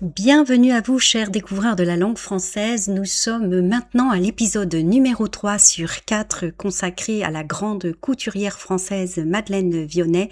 Bienvenue à vous, chers découvreurs de la langue française. Nous sommes maintenant à l'épisode numéro 3 sur 4 consacré à la grande couturière française Madeleine Vionnet,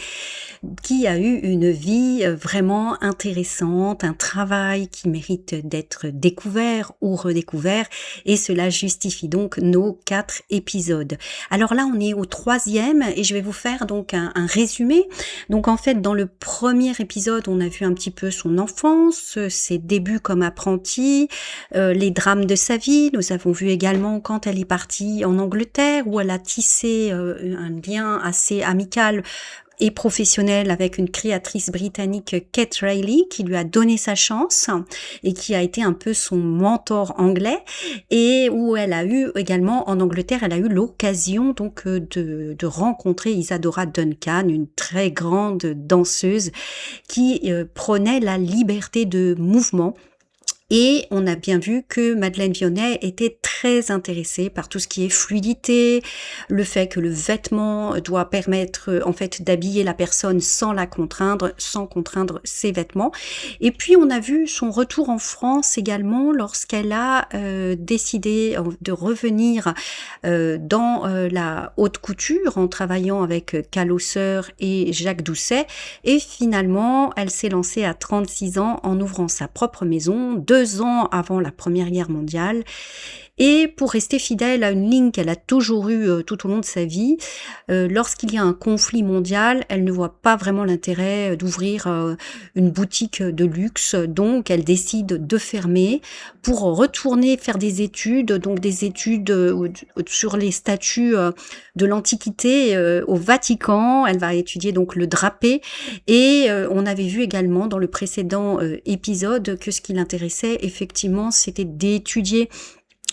qui a eu une vie vraiment intéressante, un travail qui mérite d'être découvert ou redécouvert, et cela justifie donc nos 4 épisodes. Alors là, on est au 3e et je vais vous faire donc un résumé. Donc en fait, dans le premier épisode, on a vu un petit peu son enfance, ses débuts comme apprentie, les drames de sa vie. Nous avons vu également quand elle est partie en Angleterre, où elle a tissé un lien assez amical et professionnelle avec une créatrice britannique, Kate Riley, qui lui a donné sa chance et qui a été un peu son mentor anglais, et où elle a eu également en Angleterre, elle a eu l'occasion donc de rencontrer Isadora Duncan, une très grande danseuse qui prenait la liberté de mouvement. Et on a bien vu que Madeleine Vionnet était très intéressée par tout ce qui est fluidité, le fait que le vêtement doit permettre en fait d'habiller la personne sans la contraindre, sans contraindre ses vêtements. Et puis on a vu son retour en France également lorsqu'elle a décidé de revenir dans la haute couture en travaillant avec Calo Seur et Jacques Doucet. Et finalement, elle s'est lancée à 36 ans en ouvrant sa propre maison, 2 ans avant la Première Guerre mondiale. Et pour rester fidèle à une ligne qu'elle a toujours eue tout au long de sa vie, lorsqu'il y a un conflit mondial, elle ne voit pas vraiment l'intérêt d'ouvrir une boutique de luxe. Donc, elle décide de fermer pour retourner faire des études, donc des études sur les statues de l'Antiquité au Vatican. Elle va étudier donc le drapé. Et on avait vu également dans le précédent épisode que ce qui l'intéressait, effectivement, c'était d'étudier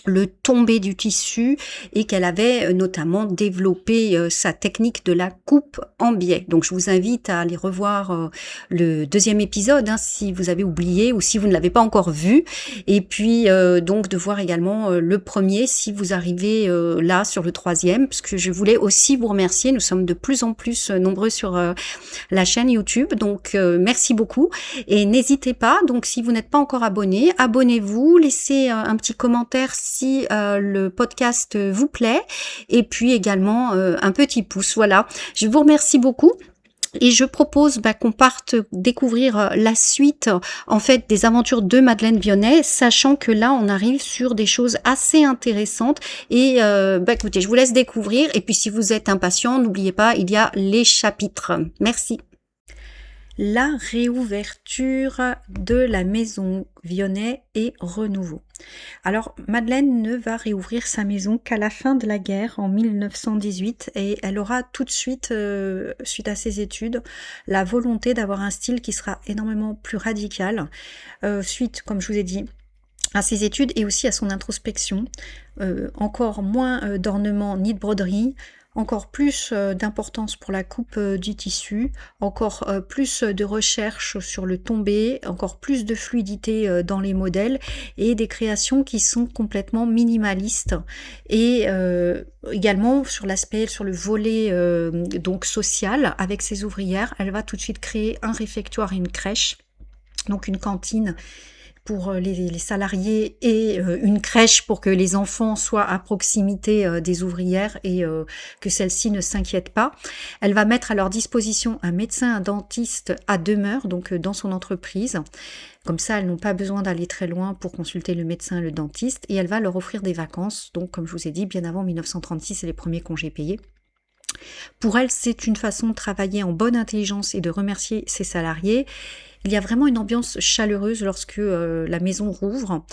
le tombé du tissu et qu'elle avait notamment développé sa technique de la coupe en biais. Donc je vous invite à aller revoir le 2e épisode si vous avez oublié ou si vous ne l'avez pas encore vu, et puis donc de voir également le premier si vous arrivez là sur le 3e, parce que je voulais aussi vous remercier. Nous sommes de plus en plus nombreux sur la chaîne YouTube, donc merci beaucoup, et n'hésitez pas, donc si vous n'êtes pas encore abonné, abonnez-vous, laissez un petit commentaire si le podcast vous plaît, et puis également un petit pouce. Voilà, je vous remercie beaucoup. Et je propose qu'on parte découvrir la suite en fait des aventures de Madeleine Vionnet, sachant que là on arrive sur des choses assez intéressantes. Et écoutez, je vous laisse découvrir, et puis si vous êtes impatient, n'oubliez pas, il y a les chapitres. Merci. La réouverture de la maison Vionnet et renouveau. Alors, Madeleine ne va réouvrir sa maison qu'à la fin de la guerre, en 1918, et elle aura tout de suite, suite à ses études, la volonté d'avoir un style qui sera énormément plus radical, suite, comme je vous ai dit, à ses études et aussi à son introspection, encore moins d'ornements ni de broderie, encore plus d'importance pour la coupe du tissu, encore plus de recherche sur le tombé, encore plus de fluidité dans les modèles, et des créations qui sont complètement minimalistes. Et également sur l'aspect, sur le volet donc social, avec ses ouvrières, elle va tout de suite créer un réfectoire et une crèche, donc une cantine pour les salariés et une crèche pour que les enfants soient à proximité des ouvrières et que celles-ci ne s'inquiètent pas. Elle va mettre à leur disposition un médecin, un dentiste à demeure, donc dans son entreprise. Comme ça, elles n'ont pas besoin d'aller très loin pour consulter le médecin, le dentiste, et elle va leur offrir des vacances, donc comme je vous ai dit, bien avant 1936 et les premiers congés payés. Pour elle, c'est une façon de travailler en bonne intelligence et de remercier ses salariés. Il y a vraiment une ambiance chaleureuse lorsque la maison rouvre.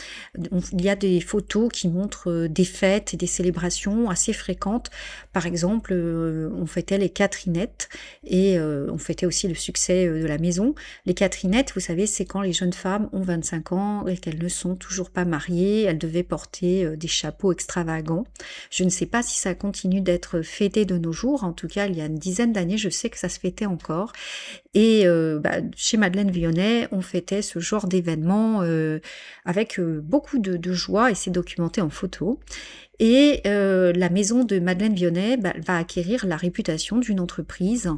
Il y a des photos qui montrent des fêtes et des célébrations assez fréquentes. Par exemple, on fêtait les Catherinettes et on fêtait aussi le succès de la maison. Les Catherinettes, vous savez, c'est quand les jeunes femmes ont 25 ans et qu'elles ne sont toujours pas mariées. Elles devaient porter des chapeaux extravagants. Je ne sais pas si ça continue d'être fêté de nos jours. En tout cas, il y a une dizaine d'années, je sais que ça se fêtait encore. Et chez Madeleine Vionnet, on fêtait ce genre d'événement avec beaucoup de joie et c'est documenté en photo. Et la maison de Madeleine Vionnet va acquérir la réputation d'une entreprise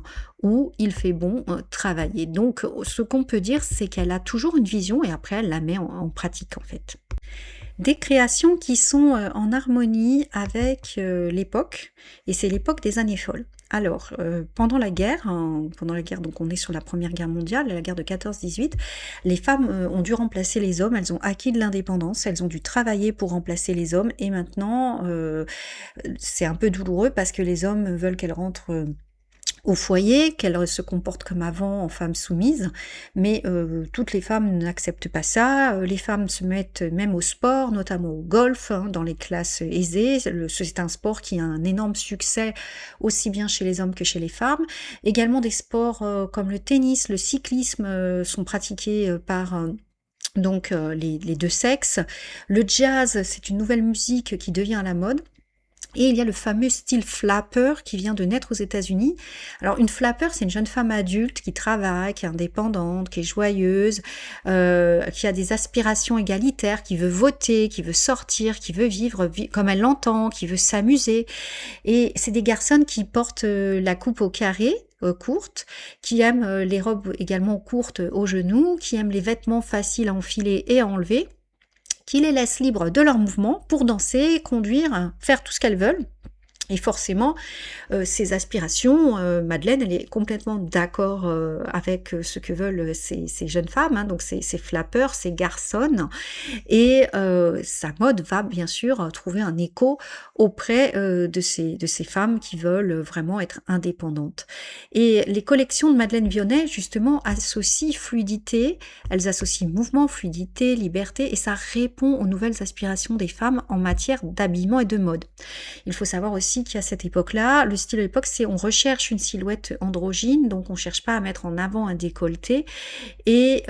où il fait bon travailler. Donc, ce qu'on peut dire, c'est qu'elle a toujours une vision et après, elle la met en pratique, en fait. Des créations qui sont en harmonie avec l'époque, et c'est l'époque des années folles. Alors, pendant la guerre, donc on est sur la Première Guerre mondiale, la guerre de 14-18, les femmes ont dû remplacer les hommes, elles ont acquis de l'indépendance, elles ont dû travailler pour remplacer les hommes, et maintenant, c'est un peu douloureux parce que les hommes veulent qu'elles rentrent au foyer, qu'elle se comporte comme avant en femme soumise, mais toutes les femmes n'acceptent pas ça. Les femmes se mettent même au sport, notamment au golf, dans les classes aisées. C'est un sport qui a un énorme succès aussi bien chez les hommes que chez les femmes. Également des sports comme le tennis, le cyclisme sont pratiqués par les deux sexes. Le jazz, c'est une nouvelle musique qui devient à la mode. Et il y a le fameux style flapper qui vient de naître aux États-Unis. Alors une flapper, c'est une jeune femme adulte qui travaille, qui est indépendante, qui est joyeuse, qui a des aspirations égalitaires, qui veut voter, qui veut sortir, qui veut vivre comme elle l'entend, qui veut s'amuser. Et c'est des garçons qui portent la coupe au carré, courte, qui aiment les robes également courtes aux genoux, qui aiment les vêtements faciles à enfiler et à enlever, qui les laissent libres de leurs mouvements pour danser, conduire, faire tout ce qu'elles veulent. Et forcément, ces aspirations, Madeleine, elle est complètement d'accord avec ce que veulent ces jeunes femmes, donc ces flappeurs, ces garçons. Et sa mode va bien sûr trouver un écho auprès de ces femmes qui veulent vraiment être indépendantes. Et les collections de Madeleine Vionnet, justement, associent fluidité, elles associent mouvement, fluidité, liberté, et ça répond aux nouvelles aspirations des femmes en matière d'habillement et de mode. Il faut savoir aussi qu'à cette époque-là, le style de l'époque, c'est on recherche une silhouette androgyne, donc on cherche pas à mettre en avant un décolleté. Et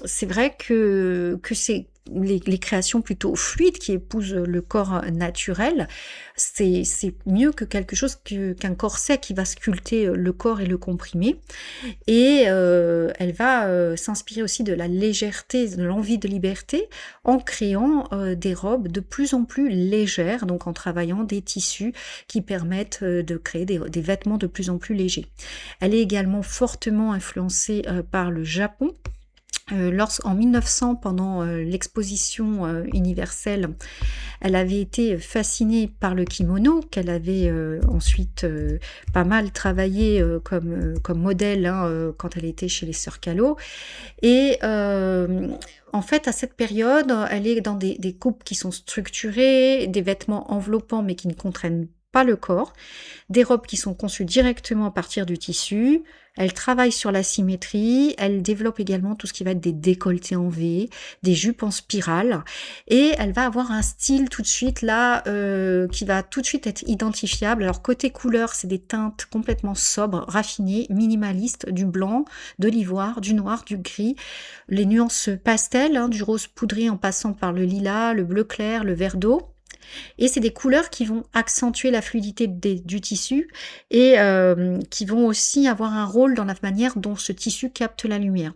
c'est vrai que c'est les créations plutôt fluides qui épousent le corps naturel, c'est mieux que quelque chose qu'un corset qui va sculpter le corps et le comprimer. Et elle va s'inspirer aussi de la légèreté, de l'envie de liberté, en créant des robes de plus en plus légères, donc en travaillant des tissus qui permettent de créer des vêtements de plus en plus légers. Elle est également fortement influencée par le Japon. En 1900, pendant l'exposition universelle, elle avait été fascinée par le kimono, qu'elle avait ensuite pas mal travaillé comme modèle quand elle était chez les Sœurs Callot. Et en fait, à cette période, elle est dans des coupes qui sont structurées, des vêtements enveloppants mais qui ne contraignent pas le corps, des robes qui sont conçues directement à partir du tissu. Elle travaille sur la symétrie, elle développe également tout ce qui va être des décolletés en V, des jupes en spirale, et elle va avoir un style tout de suite là qui va tout de suite être identifiable. Alors côté couleur, c'est des teintes complètement sobres, raffinées, minimalistes, du blanc, de l'ivoire, du noir, du gris, les nuances pastel, du rose poudré en passant par le lilas, le bleu clair, le vert d'eau. Et c'est des couleurs qui vont accentuer la fluidité du tissu et qui vont aussi avoir un rôle dans la manière dont ce tissu capte la lumière.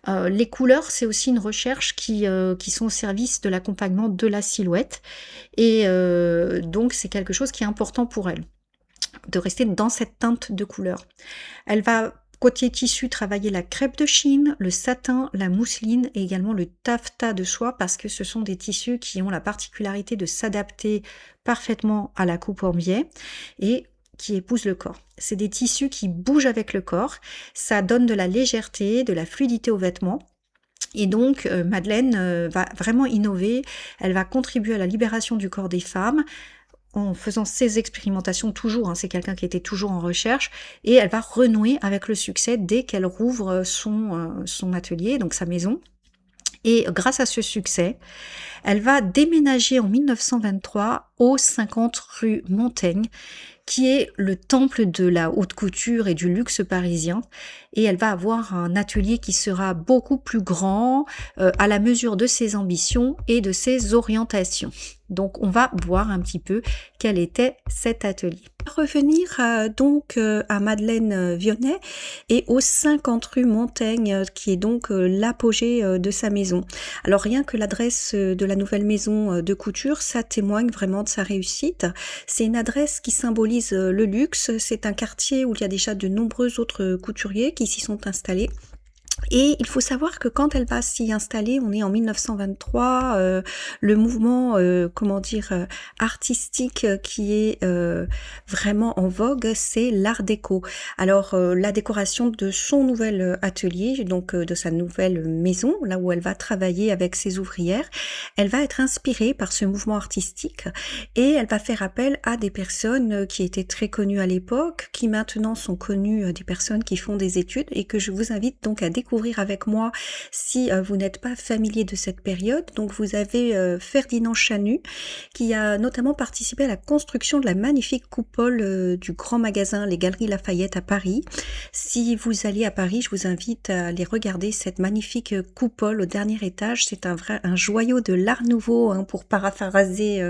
Les couleurs, c'est aussi une recherche qui sont au service de l'accompagnement de la silhouette et donc c'est quelque chose qui est important pour elle, de rester dans cette teinte de couleur. Elle va côté tissu, travailler la crêpe de Chine, le satin, la mousseline et également le taffetas de soie parce que ce sont des tissus qui ont la particularité de s'adapter parfaitement à la coupe en biais et qui épousent le corps. C'est des tissus qui bougent avec le corps, ça donne de la légèreté, de la fluidité aux vêtements. Et donc, Madeleine va vraiment innover, elle va contribuer à la libération du corps des femmes, en faisant ses expérimentations toujours, c'est quelqu'un qui était toujours en recherche, et elle va renouer avec le succès dès qu'elle rouvre son atelier, donc sa maison. Et grâce à ce succès, elle va déménager en 1923 au 50 rue Montaigne, qui est le temple de la haute couture et du luxe parisien. et elle va avoir un atelier qui sera beaucoup plus grand, à la mesure de ses ambitions et de ses orientations. Donc on va voir un petit peu quel était cet atelier. Revenir à Madeleine Vionnet et aux 50 rue Montaigne, qui est donc l'apogée de sa maison. Alors rien que l'adresse de la nouvelle maison de couture, ça témoigne vraiment de sa réussite. C'est une adresse qui symbolise le luxe, c'est un quartier où il y a déjà de nombreux autres couturiers qui s'y sont installés. Et il faut savoir que quand elle va s'y installer, on est en 1923, le mouvement, artistique qui est vraiment en vogue, c'est l'art déco. Alors, la décoration de son nouvel atelier, donc de sa nouvelle maison, là où elle va travailler avec ses ouvrières, elle va être inspirée par ce mouvement artistique et elle va faire appel à des personnes qui étaient très connues à l'époque, qui maintenant sont connues, des personnes qui font des études et que je vous invite donc à découvrir avec moi si vous n'êtes pas familier de cette période. Donc vous avez Ferdinand Chanu qui a notamment participé à la construction de la magnifique coupole du grand magasin Les Galeries Lafayette à Paris. Si vous allez à Paris, je vous invite à aller regarder cette magnifique coupole au dernier étage. C'est un joyau de l'Art Nouveau, hein, pour paraphraser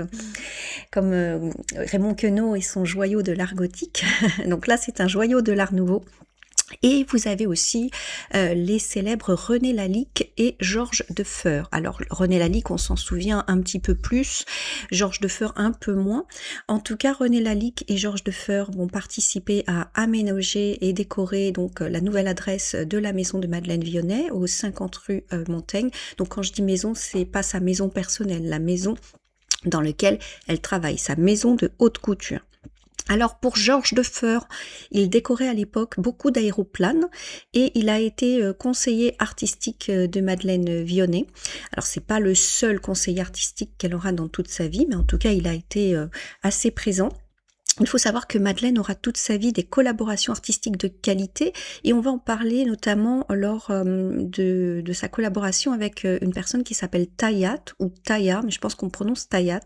comme Raymond Queneau et son joyau de l'art gothique. Donc là, c'est un joyau de l'Art Nouveau. Et vous avez aussi les célèbres René Lalique et Georges Defeur. Alors René Lalique, on s'en souvient un petit peu plus, Georges Defeur un peu moins. En tout cas, René Lalique et Georges Defeur vont participer à aménager et décorer donc la nouvelle adresse de la maison de Madeleine Vionnet au 50 rue Montaigne. Donc quand je dis maison, c'est pas sa maison personnelle, la maison dans laquelle elle travaille, sa maison de haute couture. Alors pour Georges Defeur, il décorait à l'époque beaucoup d'aéroplanes et il a été conseiller artistique de Madeleine Vionnet. Alors c'est pas le seul conseiller artistique qu'elle aura dans toute sa vie, mais en tout cas il a été assez présent. Il faut savoir que Madeleine aura toute sa vie des collaborations artistiques de qualité et on va en parler notamment lors de sa collaboration avec une personne qui s'appelle Tayat ou Taya, mais je pense qu'on prononce Tayat.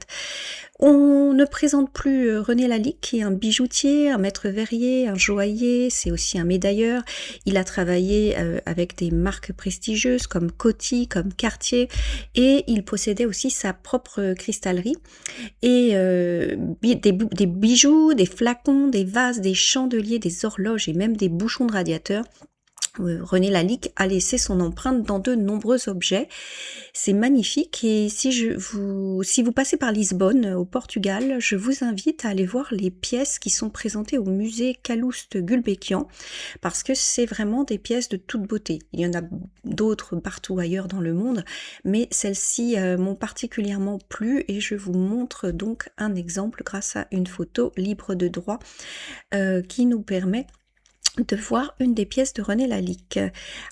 On ne présente plus René Lalique, qui est un bijoutier, un maître verrier, un joaillier, c'est aussi un médailleur. Il a travaillé avec des marques prestigieuses comme Coty, comme Cartier, et il possédait aussi sa propre cristallerie. Et des bijoux, des flacons, des vases, des chandeliers, des horloges et même des bouchons de radiateurs. René Lalique a laissé son empreinte dans de nombreux objets. C'est magnifique et si vous passez par Lisbonne, au Portugal, je vous invite à aller voir les pièces qui sont présentées au musée Calouste Gulbenkian parce que c'est vraiment des pièces de toute beauté. Il y en a d'autres partout ailleurs dans le monde, mais celles-ci m'ont particulièrement plu et je vous montre donc un exemple grâce à une photo libre de droit qui nous permet de voir une des pièces de René Lalique.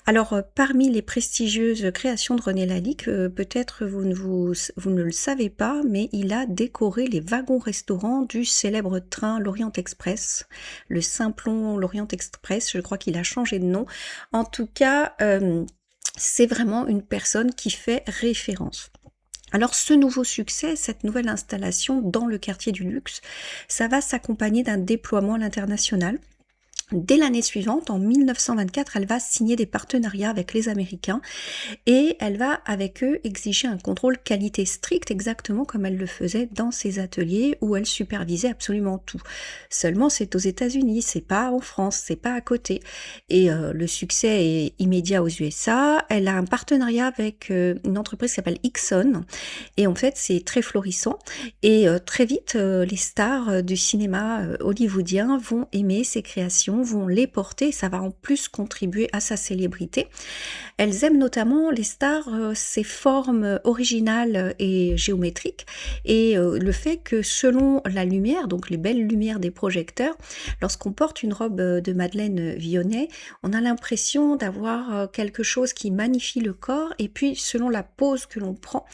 Alors, parmi les prestigieuses créations de René Lalique, peut-être vous ne le savez pas, mais il a décoré les wagons-restaurants du célèbre train L'Orient Express, le Simplon L'Orient Express, je crois qu'il a changé de nom. En tout cas, c'est vraiment une personne qui fait référence. Alors ce nouveau succès, cette nouvelle installation dans le quartier du luxe, ça va s'accompagner d'un déploiement à l'international. Dès l'année suivante, en 1924, elle va signer des partenariats avec les Américains et elle va avec eux exiger un contrôle qualité strict, exactement comme elle le faisait dans ses ateliers où elle supervisait absolument tout. Seulement, c'est aux États-Unis, c'est pas en France, c'est pas à côté. Et le succès est immédiat aux USA. Elle a un partenariat avec une entreprise qui s'appelle Ixon et en fait, c'est très florissant. Et très vite, les stars du cinéma hollywoodien vont aimer ses créations, vont les porter, ça va en plus contribuer à sa célébrité. Elles aiment notamment les stars, ses formes originales et géométriques et le fait que selon la lumière, donc les belles lumières des projecteurs, lorsqu'on porte une robe de Madeleine Vionnet, on a l'impression d'avoir quelque chose qui magnifie le corps et puis selon la pose que l'on prend,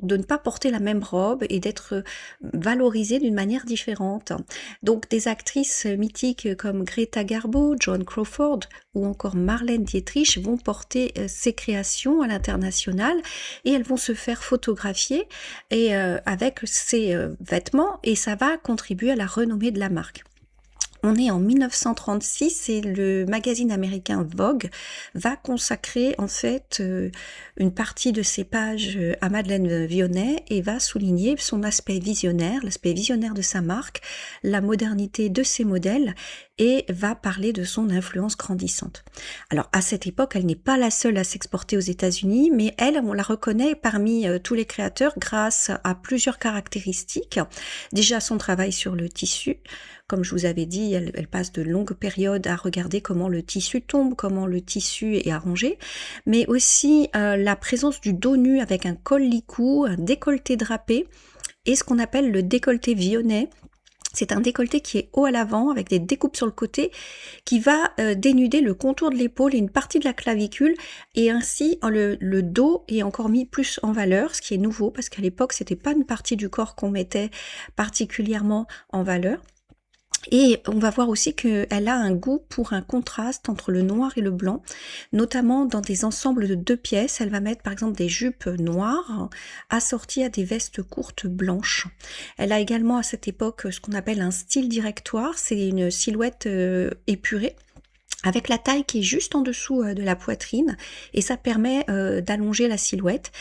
de ne pas porter la même robe et d'être valorisé d'une manière différente. Donc des actrices mythiques comme Greta Garbo, Joan Crawford ou encore Marlène Dietrich vont porter ces créations à l'international et elles vont se faire photographier et avec ces vêtements et ça va contribuer à la renommée de la marque. On est en 1936 et le magazine américain Vogue va consacrer en fait une partie de ses pages à Madeleine Vionnet et va souligner son aspect visionnaire de sa marque, la modernité de ses modèles et va parler de son influence grandissante. Alors à cette époque, elle n'est pas la seule à s'exporter aux États-Unis, mais elle, on la reconnaît parmi tous les créateurs grâce à plusieurs caractéristiques. Déjà son travail sur le tissu. Comme je vous avais dit, elle passe de longues périodes à regarder comment le tissu tombe, comment le tissu est arrangé, mais aussi la présence du dos nu avec un col licou, un décolleté drapé et ce qu'on appelle le décolleté Vionnet. C'est un décolleté qui est haut à l'avant avec des découpes sur le côté qui va dénuder le contour de l'épaule et une partie de la clavicule et ainsi le dos est encore mis plus en valeur, ce qui est nouveau parce qu'à l'époque c'était pas une partie du corps qu'on mettait particulièrement en valeur. Et on va voir aussi qu'elle a un goût pour un contraste entre le noir et le blanc, notamment dans des ensembles de 2 pièces. Elle va mettre par exemple des jupes noires assorties à des vestes courtes blanches. Elle a également à cette époque ce qu'on appelle un style directoire, c'est une silhouette épurée, avec la taille qui est juste en dessous de la poitrine et ça permet d'allonger la silhouette.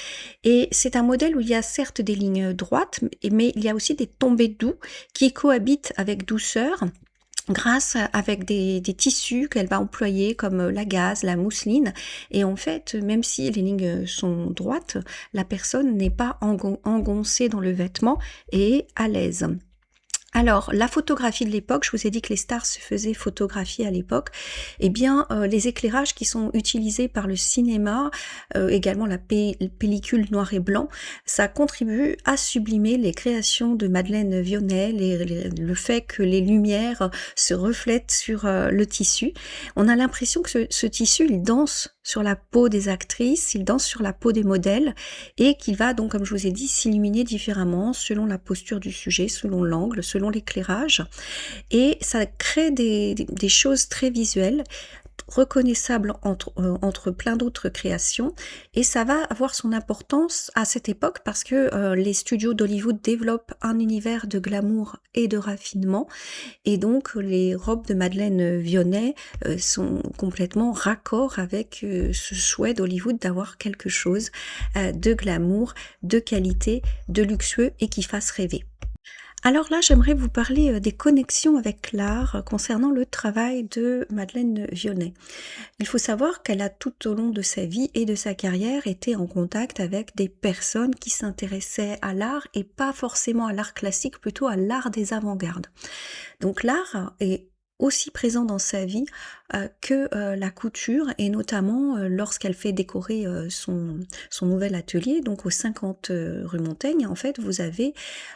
Et c'est un modèle où il y a certes des lignes droites, mais il y a aussi des tombés doux qui cohabitent avec douceur grâce avec des tissus qu'elle va employer comme la gaze, la mousseline. Et en fait, même si les lignes sont droites, la personne n'est pas engoncée dans le vêtement et est à l'aise. Alors, la photographie de l'époque, je vous ai dit que les stars se faisaient photographier à l'époque, eh bien, les éclairages qui sont utilisés par le cinéma, également la pellicule noir et blanc, ça contribue à sublimer les créations de Madeleine Vionnet, le fait que les lumières se reflètent sur le tissu. On a l'impression que ce tissu, il danse sur la peau des actrices, il danse sur la peau des modèles et qu'il va donc, comme je vous ai dit, s'illuminer différemment selon la posture du sujet, selon l'angle, selon l'éclairage. Et ça crée des choses très visuelles, reconnaissables entre plein d'autres créations et ça va avoir son importance à cette époque parce que les studios d'Hollywood développent un univers de glamour et de raffinement et donc les robes de Madeleine Vionnet sont complètement raccord avec ce souhait d'Hollywood d'avoir quelque chose de glamour, de qualité, de luxueux et qui fasse rêver. Alors là, j'aimerais vous parler des connexions avec l'art concernant le travail de Madeleine Vionnet. Il faut savoir qu'elle a tout au long de sa vie et de sa carrière été en contact avec des personnes qui s'intéressaient à l'art et pas forcément à l'art classique, plutôt à l'art des avant-gardes. Donc l'art est aussi présent dans sa vie que la couture et notamment lorsqu'elle fait décorer son nouvel atelier, donc aux 50 rue Montaigne, en fait vous avez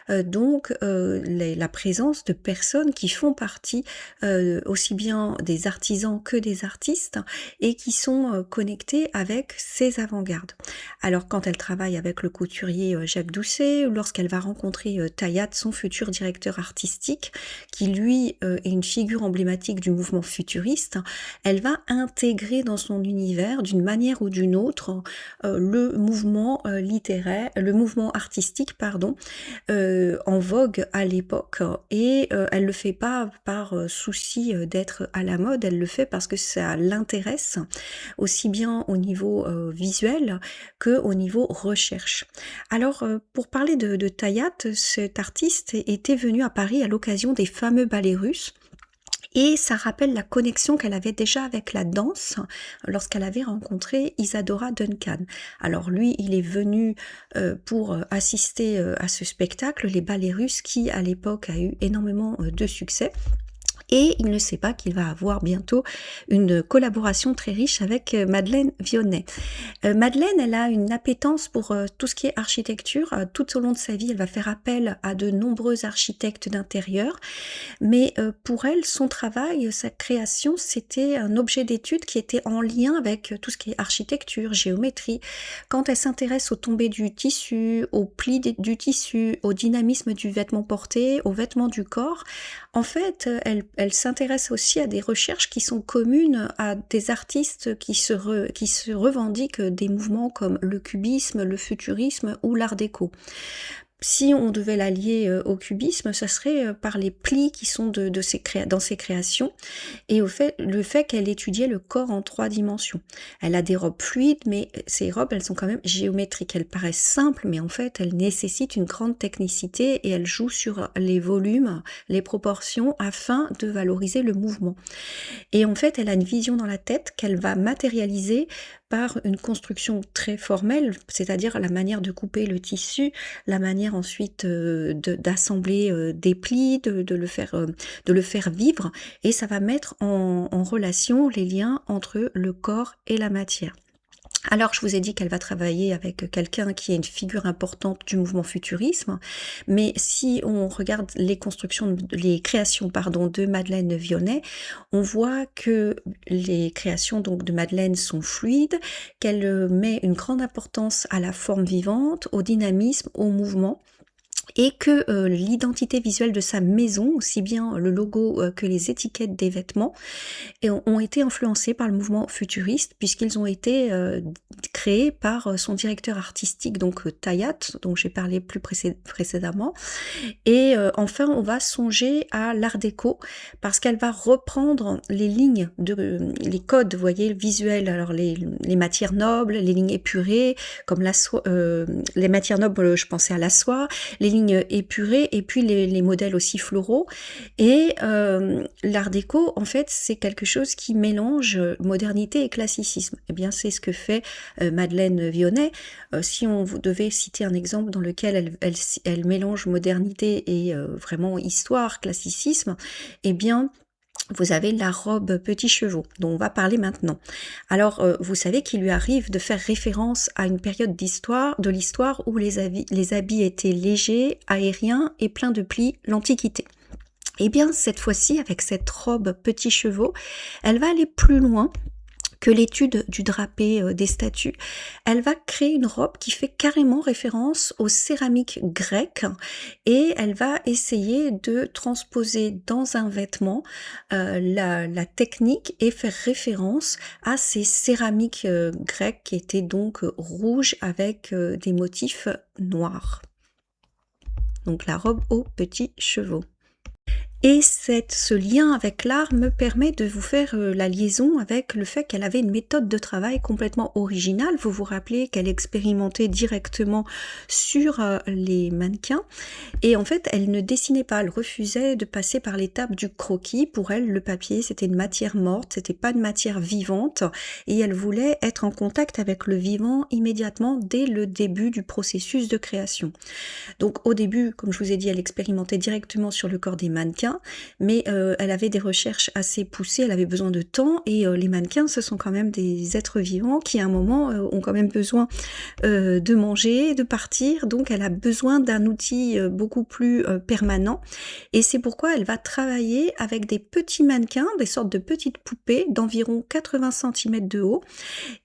donc la présence de personnes qui font partie aussi bien des artisans que des artistes et qui sont connectés avec ces avant-gardes. Alors quand elle travaille avec le couturier Jacques Doucet, ou lorsqu'elle va rencontrer Taillat, son futur directeur artistique, qui lui est une figure emblématique du mouvement futuriste, elle va intégrer dans son univers d'une manière ou d'une autre le mouvement littéraire, le mouvement artistique en vogue à l'époque et elle le fait pas par souci d'être à la mode, elle le fait parce que ça l'intéresse aussi bien au niveau visuel que au niveau recherche. Alors pour parler de Taillat, cet artiste était venu à Paris à l'occasion des fameux ballets russes. Et ça rappelle la connexion qu'elle avait déjà avec la danse lorsqu'elle avait rencontré Isadora Duncan. Alors lui, il est venu pour assister à ce spectacle, les ballets russes, qui à l'époque a eu énormément de succès. Et il ne sait pas qu'il va avoir bientôt une collaboration très riche avec Madeleine Vionnet. Madeleine, elle a une appétence pour tout ce qui est architecture. Tout au long de sa vie, elle va faire appel à de nombreux architectes d'intérieur. Mais pour elle, son travail, sa création, c'était un objet d'étude qui était en lien avec tout ce qui est architecture, géométrie. Quand elle s'intéresse aux tombées du tissu, aux plis du tissu, au dynamisme du vêtement porté, aux vêtements du corps, en fait, elle s'intéresse aussi à des recherches qui sont communes à des artistes qui se revendiquent des mouvements comme le cubisme, le futurisme ou l'art déco. si on devait la lier au cubisme, ça serait par les plis qui sont dans ses créations et le fait qu'elle étudiait le corps en 3 dimensions. Elle a des robes fluides, mais ces robes, elles sont quand même géométriques. Elles paraissent simples, mais en fait, elles nécessitent une grande technicité et elles jouent sur les volumes, les proportions, afin de valoriser le mouvement. Et en fait, elle a une vision dans la tête qu'elle va matérialiser par une construction très formelle, c'est-à-dire la manière de couper le tissu, la manière ensuite d'assembler des plis, de le faire vivre, et ça va mettre en relation les liens entre le corps et la matière. Alors, je vous ai dit qu'elle va travailler avec quelqu'un qui est une figure importante du mouvement futurisme, mais si on regarde les créations de Madeleine Vionnet, on voit que les créations donc de Madeleine sont fluides, qu'elle met une grande importance à la forme vivante, au dynamisme, au mouvement, et que l'identité visuelle de sa maison, aussi bien le logo que les étiquettes des vêtements, ont été influencés par le mouvement futuriste, puisqu'ils ont été créés par son directeur artistique, donc Tayat, dont j'ai parlé plus précédemment. Et enfin, on va songer à l'art déco, parce qu'elle va reprendre les lignes, les codes, vous voyez, visuels, alors les matières nobles, les lignes épurées, comme la soie, les matières nobles, je pensais à la soie, les lignes épurées, et puis les modèles aussi floraux. Et l'art déco, en fait, c'est quelque chose qui mélange modernité et classicisme. Eh bien, c'est ce que fait Madeleine Vionnet. Si on devait citer un exemple dans lequel elle mélange modernité et vraiment histoire, classicisme, eh bien, vous avez la robe Petits Chevaux, dont on va parler maintenant. Alors, vous savez qu'il lui arrive de faire référence à une période de l'histoire où les habits étaient légers, aériens et pleins de plis, l'Antiquité. Eh bien, cette fois-ci, avec cette robe Petits Chevaux, elle va aller plus loin que l'étude du drapé des statues. Elle va créer une robe qui fait carrément référence aux céramiques grecques et elle va essayer de transposer dans un vêtement la technique et faire référence à ces céramiques grecques qui étaient donc rouges avec des motifs noirs. Donc la robe aux petits chevaux. Et ce lien avec l'art me permet de vous faire la liaison avec le fait qu'elle avait une méthode de travail complètement originale. Vous vous rappelez qu'elle expérimentait directement sur les mannequins. Et en fait, elle ne dessinait pas, elle refusait de passer par l'étape du croquis. Pour elle, le papier, c'était une matière morte, c'était pas une matière vivante. Et elle voulait être en contact avec le vivant immédiatement dès le début du processus de création. Donc au début, comme je vous ai dit, elle expérimentait directement sur le corps des mannequins, mais elle avait des recherches assez poussées, elle avait besoin de temps, et les mannequins, ce sont quand même des êtres vivants qui à un moment ont quand même besoin de manger, de partir, donc elle a besoin d'un outil beaucoup plus permanent, et c'est pourquoi elle va travailler avec des petits mannequins, des sortes de petites poupées d'environ 80 cm de haut,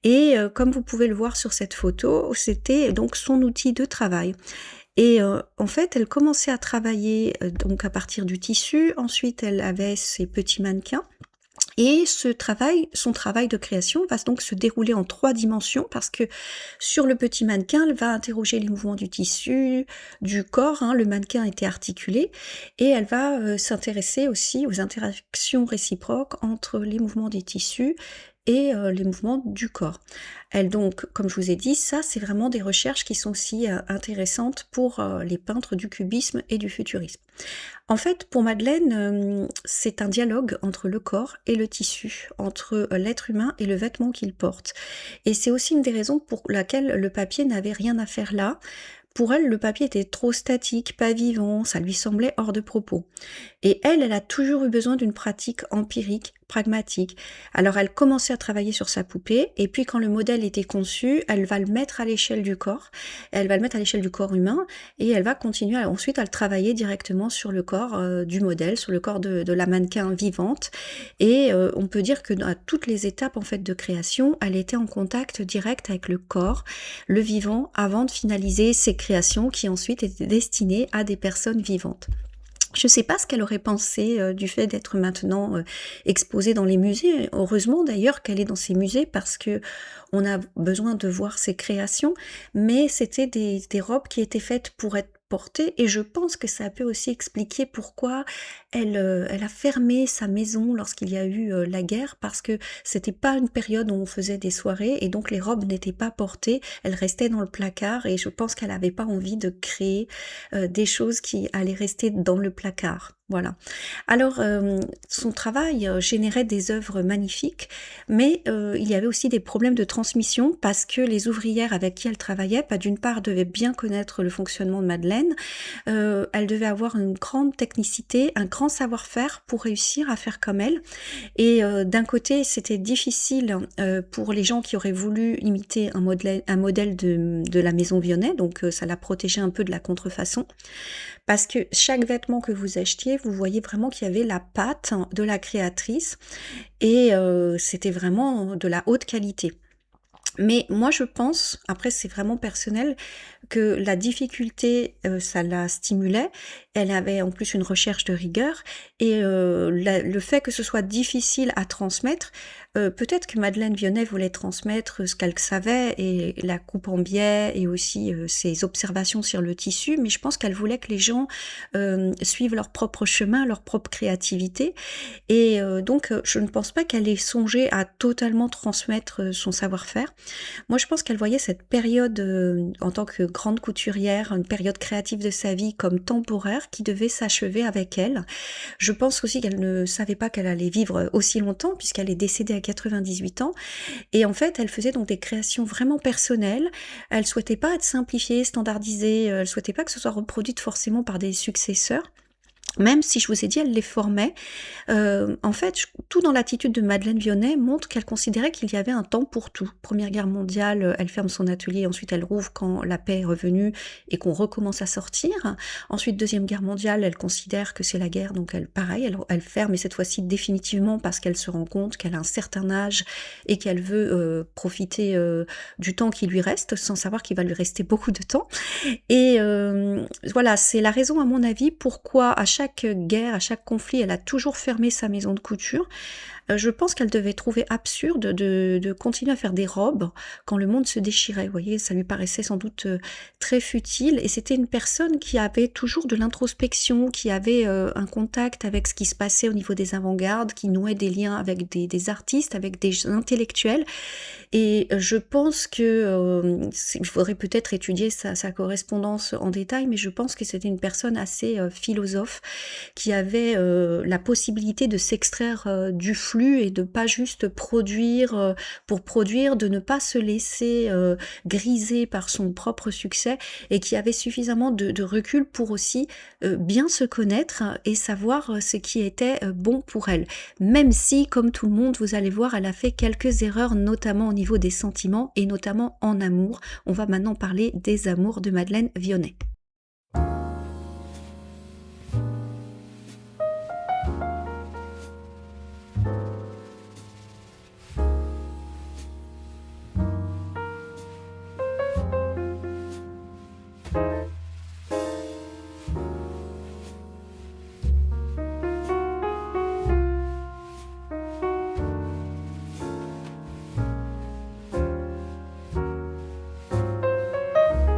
et comme vous pouvez le voir sur cette photo, c'était donc son outil de travail. Et en fait, elle commençait à travailler donc à partir du tissu. Ensuite, elle avait ses petits mannequins. Et son travail de création va donc se dérouler en 3 dimensions, parce que sur le petit mannequin, elle va interroger les mouvements du tissu, du corps, le mannequin était articulé, et elle va s'intéresser aussi aux interactions réciproques entre les mouvements des tissus et les mouvements du corps. Elle donc, comme je vous ai dit, ça c'est vraiment des recherches qui sont aussi intéressantes pour les peintres du cubisme et du futurisme. En fait, pour Madeleine, c'est un dialogue entre le corps et le tissu, entre l'être humain et le vêtement qu'il porte. Et c'est aussi une des raisons pour laquelle le papier n'avait rien à faire là. Pour elle, le papier était trop statique, pas vivant, ça lui semblait hors de propos. Et elle a toujours eu besoin d'une pratique empirique, pragmatique. Alors elle commençait à travailler sur sa poupée, et puis quand le modèle était conçu, elle va le mettre à l'échelle du corps, elle va le mettre à l'échelle du corps humain, et elle va continuer ensuite à le travailler directement sur le corps du modèle, sur le corps de la mannequin vivante. Et on peut dire que à toutes les étapes en fait de création, elle était en contact direct avec le corps, le vivant, avant de finaliser ses créations qui ensuite étaient destinées à des personnes vivantes. Je ne sais pas ce qu'elle aurait pensé du fait d'être maintenant exposée dans les musées. Heureusement d'ailleurs qu'elle est dans ces musées, parce que on a besoin de voir ses créations, mais c'était des robes qui étaient faites pour être porté et je pense que ça peut aussi expliquer pourquoi elle a fermé sa maison lorsqu'il y a eu, la guerre parce que c'était pas une période où on faisait des soirées et donc les robes n'étaient pas portées, elles restaient dans le placard et je pense qu'elle avait pas envie de créer, des choses qui allaient rester dans le placard. Voilà. Alors, son travail, générait des œuvres magnifiques, mais il y avait aussi des problèmes de transmission parce que les ouvrières avec qui elle travaillait, bah, d'une part, devaient bien connaître le fonctionnement de Madeleine, elle devait avoir une grande technicité, un grand savoir-faire pour réussir à faire comme elle et d'un côté, c'était difficile, pour les gens qui auraient voulu imiter un modèle de la maison Vionnet, donc ça la protégeait un peu de la contrefaçon. Parce que chaque vêtement que vous achetiez, vous voyez vraiment qu'il y avait la patte de la créatrice et c'était vraiment de la haute qualité. Mais moi je pense, après c'est vraiment personnel, que la difficulté, ça la stimulait. Elle avait en plus une recherche de rigueur et le fait que ce soit difficile à transmettre, peut-être que Madeleine Vionnet voulait transmettre ce qu'elle savait et la coupe en biais et aussi, ses observations sur le tissu, mais je pense qu'elle voulait que les gens, suivent leur propre chemin, leur propre créativité et donc je ne pense pas qu'elle ait songé à totalement transmettre, son savoir-faire. Moi, je pense qu'elle voyait cette période, en tant que grande couturière, une période créative de sa vie comme temporaire qui devait s'achever avec elle. Je pense aussi qu'elle ne savait pas qu'elle allait vivre aussi longtemps puisqu'elle est décédée à 98 ans et en fait, elle faisait donc des créations vraiment personnelles. Elle souhaitait pas être simplifiée, standardisée, elle souhaitait pas que ce soit reproduite forcément par des successeurs. Même si je vous ai dit, elle les formait, en fait, tout dans l'attitude de Madeleine Vionnet montre qu'elle considérait qu'il y avait un temps pour tout. Première Guerre mondiale, elle ferme son atelier, ensuite elle rouvre quand la paix est revenue et qu'on recommence à sortir. Ensuite, Deuxième Guerre mondiale, elle considère que c'est la guerre, donc elle ferme, et cette fois-ci définitivement parce qu'elle se rend compte qu'elle a un certain âge et qu'elle veut profiter du temps qui lui reste, sans savoir qu'il va lui rester beaucoup de temps. Et voilà, c'est la raison, à mon avis, pourquoi à chaque guerre, à chaque conflit, elle a toujours fermé sa maison de couture. Je pense qu'elle devait trouver absurde de continuer à faire des robes quand le monde se déchirait. Vous voyez, ça lui paraissait sans doute très futile. Et c'était une personne qui avait toujours de l'introspection, qui avait un contact avec ce qui se passait au niveau des avant-gardes, qui nouait des liens avec des artistes, avec des intellectuels. Et je pense que il faudrait peut-être étudier sa correspondance en détail, mais je pense que c'était une personne assez philosophe, qui avait la possibilité de s'extraire du flux et de pas juste produire pour produire, de ne pas se laisser griser par son propre succès et qui avait suffisamment de recul pour aussi bien se connaître et savoir ce qui était bon pour elle. Même si, comme tout le monde, vous allez voir, elle a fait quelques erreurs, notamment au niveau des sentiments et notamment en amour. On va maintenant parler des amours de Madeleine Vionnet.